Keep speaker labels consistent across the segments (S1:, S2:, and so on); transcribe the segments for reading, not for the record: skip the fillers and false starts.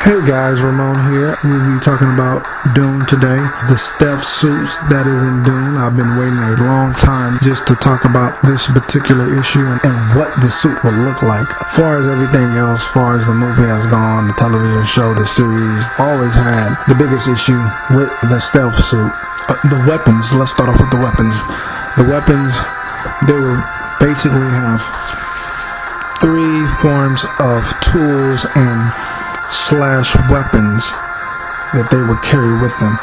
S1: Hey guys, Ramon here. We'll be talking about Dune today. The stealth suits that is in Dune. I've been waiting a long time just to talk about this particular issue and what the suit will look like. As far as everything else, as far as the movie has gone, the television show, the series, always had the biggest issue with the stealth suit. The weapons, let's start off with the weapons. The weapons, they will basically have three forms of tools and slash weapons that they would carry with them.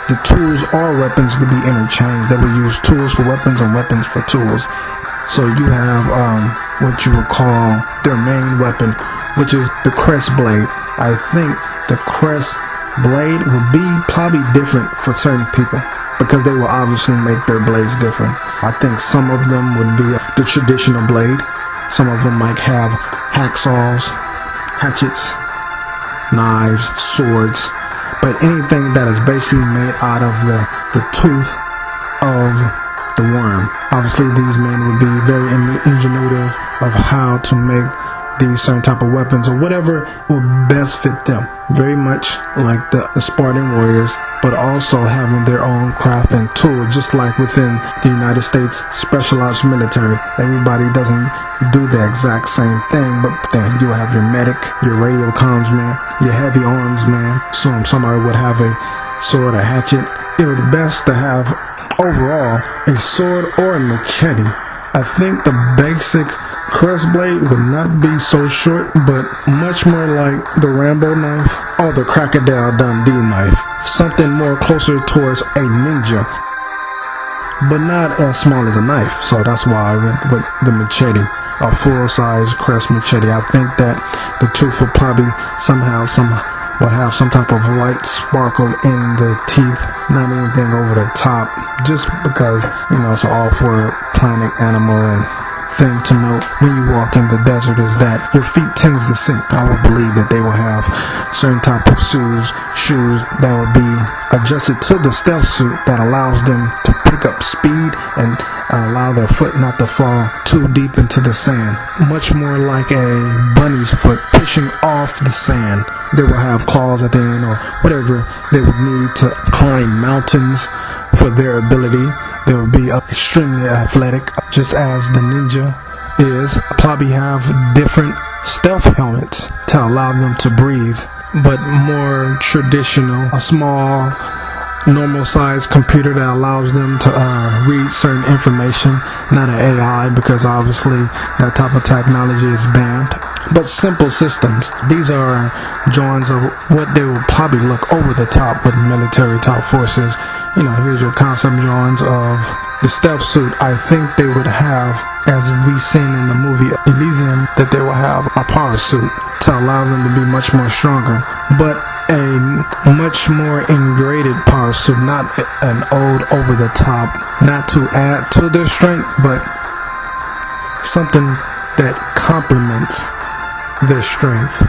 S1: The tools or weapons would be interchanged. They would use tools for weapons and weapons for tools. So you have what you would call their main weapon, which is the crest blade. I think the crest blade would be probably different for certain people because they will obviously make their blades different. I think some of them would be the traditional blade. Some of them might have hacksaws, hatchets, knives, swords, but anything that is basically made out of the tooth of the worm. Obviously these men would be very ingenuitive of how to make these certain type of weapons or whatever will best fit them, very much like the Spartan warriors, but also having their own craft and tool, just like within the United States Special Ops military. Everybody doesn't do the exact same thing, but then you have your medic, your radio comms man, your heavy arms man. So somebody would have a sword, a hatchet. It would be best to have overall a sword or a machete. I think the basic crest blade would not be so short, but much more like the Rambo knife or the Crocodile Dundee knife. Something more closer towards a ninja, but not as small as a knife. So that's why I went with the machete, a full-size crest machete. I think that the tooth would probably would have some type of light sparkle in the teeth, not anything over the top, just because, it's an all-four planet animal. And thing to note when you walk in the desert is that your feet tends to sink. I would believe that they will have certain type of shoes that will be adjusted to the stealth suit that allows them to pick up speed and allow their foot not to fall too deep into the sand. Much more like a bunny's foot pushing off the sand. They will have claws at the end or whatever they would need to climb mountains for their ability. They will be extremely athletic, just as the ninja is. Probably have different stealth helmets to allow them to breathe, but more traditional, a small, normal-sized computer that allows them to read certain information, not an AI, because obviously that type of technology is banned. But simple systems. These are drawings of what they will probably look over the top with military-type forces. Here's your concept drawings of the stealth suit. I think they would have, as we seen in the movie Elysium, that they will have a power suit to allow them to be much more stronger, but a much more integrated power suit, not an old over the top, not to add to their strength, but something that complements their strength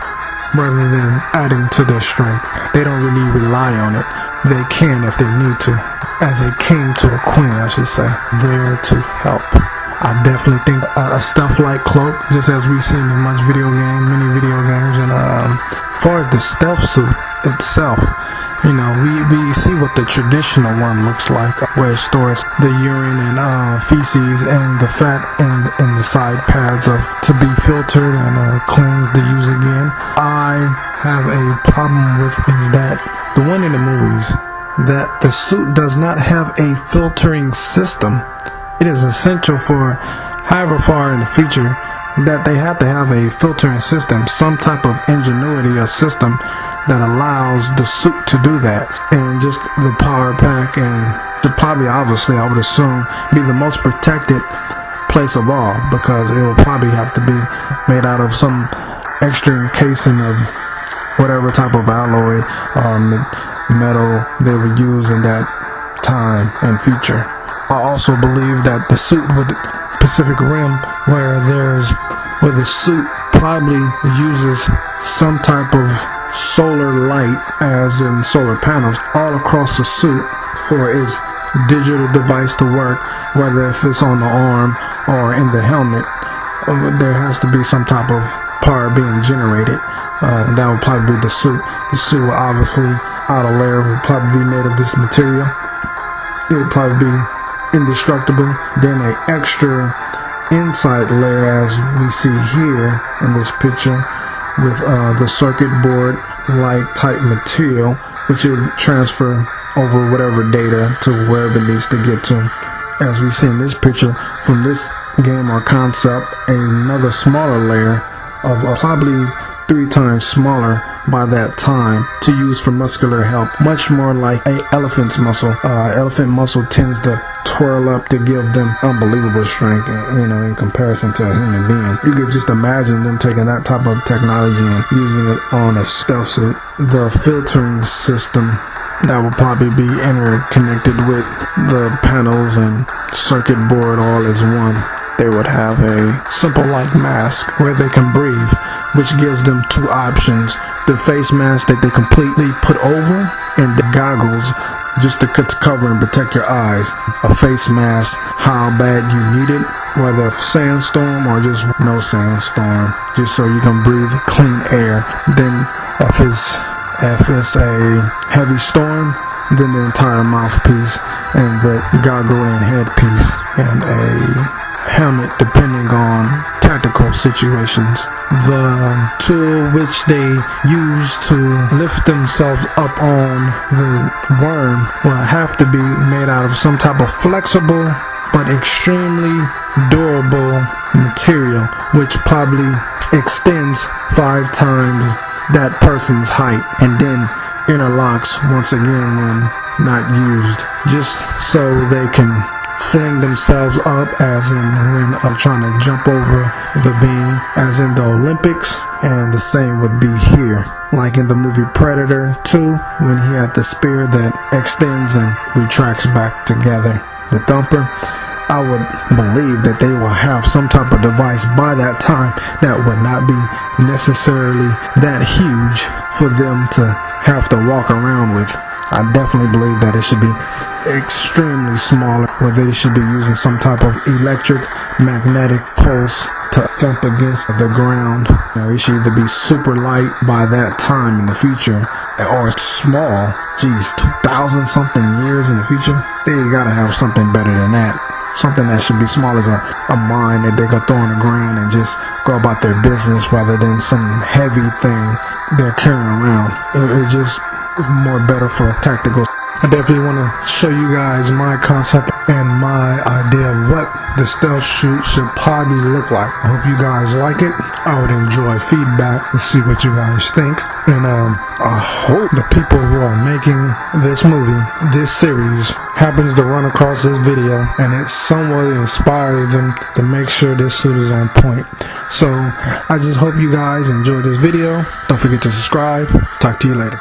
S1: rather than adding to their strength. They don't really rely on it. They can if they need to. As a king to a queen, I should say. There to help. I definitely think a stealth-like cloak, just as we've seen in many video games. And as far as the stealth suit itself, we see what the traditional one looks like, where it stores the urine and feces and the fat in the side pads to be filtered and cleansed to use again. I have a problem with is that the one in the movies, that the suit does not have a filtering system. It is essential for however far in the future that they have to have a filtering system, some type of ingenuity or system that allows the suit to do that. And just the power pack and to probably, obviously, I would assume, be the most protected place of all, because it will probably have to be made out of some extra encasing of whatever type of alloy or metal they would use in that time and future. I also believe that the suit with the Pacific Rim, where the suit probably uses some type of solar light, as in solar panels, all across the suit for its digital device to work, whether if it's on the arm or in the helmet. There has to be some type of power being generated That would probably be the suit. The suit will obviously, outer layer would probably be made of this material. It would probably be indestructible. Then an extra inside layer, as we see here in this picture, with the circuit board like type material, which will transfer over whatever data to wherever it needs to get to. As we see in this picture from this game or concept, another smaller layer of probably 3 times smaller by that time to use for muscular help, much more like an elephant's muscle. Elephant muscle tends to twirl up to give them unbelievable strength, in comparison to a human being. You could just imagine them taking that type of technology and using it on a stealth suit. The filtering system that will probably be interconnected with the panels and circuit board all as one. They would have a simple like mask where they can breathe, which gives them 2 options: the face mask that they completely put over, and the goggles just to cover and protect your eyes. A face mask, how bad you need it, whether sandstorm or just no sandstorm, just so you can breathe clean air. Then if it's a heavy storm, then the entire mouthpiece and the goggle and headpiece, and a helmet depending on tactical situations. The tool which they use to lift themselves up on the worm will have to be made out of some type of flexible but extremely durable material, which probably extends 5 times that person's height and then interlocks once again when not used, just so they can fling themselves up, as in when trying to jump over the beam, as in the Olympics. And the same would be here, like in the movie Predator 2, when he had the spear that extends and retracts back together. The thumper, I would believe that they will have some type of device by that time that would not be necessarily that huge for them to have to walk around with. I definitely believe that it should be extremely smaller, where they should be using some type of electric magnetic pulse to thump against the ground. It should either be super light by that time in the future, or small. 2,000 something years in the future. They gotta have something better than that. Something that should be small as a mine that they could throw on the ground and just go about their business, rather than some heavy thing they're carrying around. It's just more better for tactical. I definitely want to show you guys my concept and my idea of what the stealth suit should probably look like. I hope you guys like it. I would enjoy feedback and see what you guys think. And I hope the people who are making this movie, this series, happens to run across this video and it somewhat inspires them to make sure this suit is on point. So I just hope you guys enjoyed this video. Don't forget to subscribe. Talk to you later.